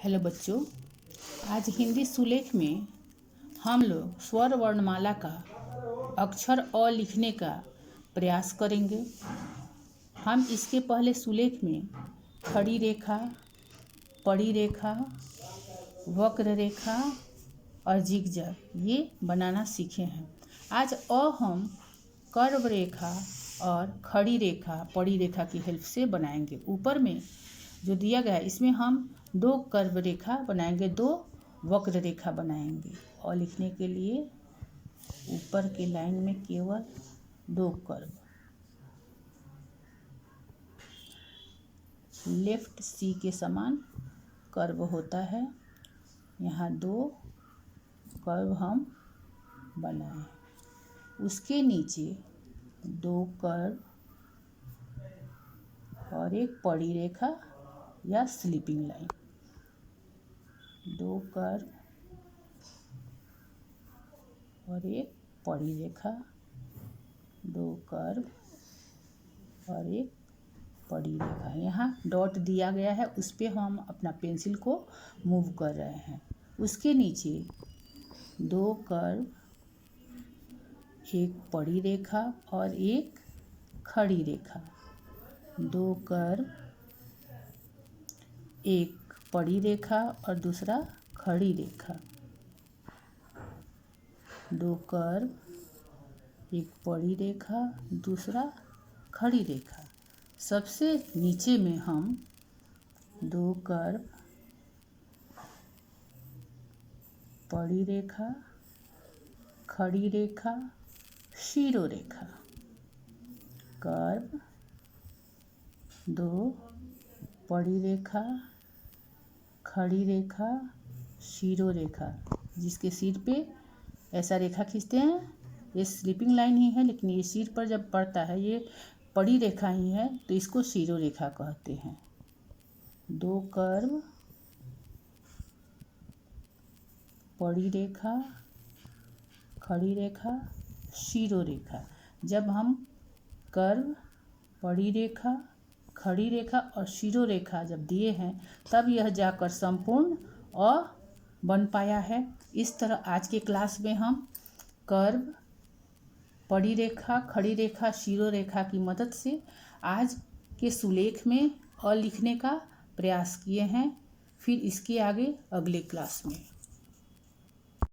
Hello बच्चों, आज हिंदी सुलेख में हम लोग स्वर वर्णमाला का अक्षर अ लिखने का प्रयास करेंगे। हम इसके पहले सुलेख में खड़ी रेखा, पड़ी रेखा, वक्र रेखा और जिगजैग ये बनाना सीखे हैं। आज हम कर्व रेखा और खड़ी रेखा, पड़ी रेखा की हेल्प से बनाएंगे। ऊपर में जो दिया गया है इसमें हम 2 कर्व रेखा बनाएंगे, 2 वक्र रेखा बनाएंगे। और लिखने के लिए ऊपर की लाइन में केवल 2 कर्व। लेफ्ट सी के समान कर्व होता है। यहाँ 2 कर्व हम बनाए। उसके नीचे 2 कर्व और एक पड़ी रेखा या स्लीपिंग लाइन। 2 कर्व और एक पड़ी रेखा, 2 कर्व और एक पड़ी रेखा। यहाँ डॉट दिया गया है, उस पर हम अपना पेंसिल को मूव कर रहे हैं। उसके नीचे 2 कर्व, एक पड़ी रेखा और एक खड़ी रेखा। 2 कर्व, एक पड़ी रेखा और दूसरा खड़ी रेखा। 2 कर्व, एक पड़ी रेखा, दूसरा खड़ी रेखा। सबसे नीचे में हम 2 कर्व, पड़ी रेखा, खड़ी रेखा, शीरो रेखा। कर्व, 2 पड़ी रेखा, खड़ी रेखा, शीरो रेखा। जिसके सिर पे ऐसा रेखा खींचते हैं, ये स्लीपिंग लाइन ही है, लेकिन ये सिर पर जब पड़ता है ये पड़ी रेखा ही है, तो इसको शीरो रेखा कहते हैं। 2 कर्व, पड़ी रेखा, खड़ी रेखा, शीरो रेखा। जब हम कर्व, पड़ी रेखा, खड़ी रेखा और शीरो रेखा जब दिए हैं, तब यह जाकर संपूर्ण अ बन पाया है। इस तरह आज के क्लास में हम कर्व, पड़ी रेखा, खड़ी रेखा, शीरो रेखा की मदद से आज के सुलेख में अ लिखने का प्रयास किए हैं। फिर इसके आगे अगले क्लास में।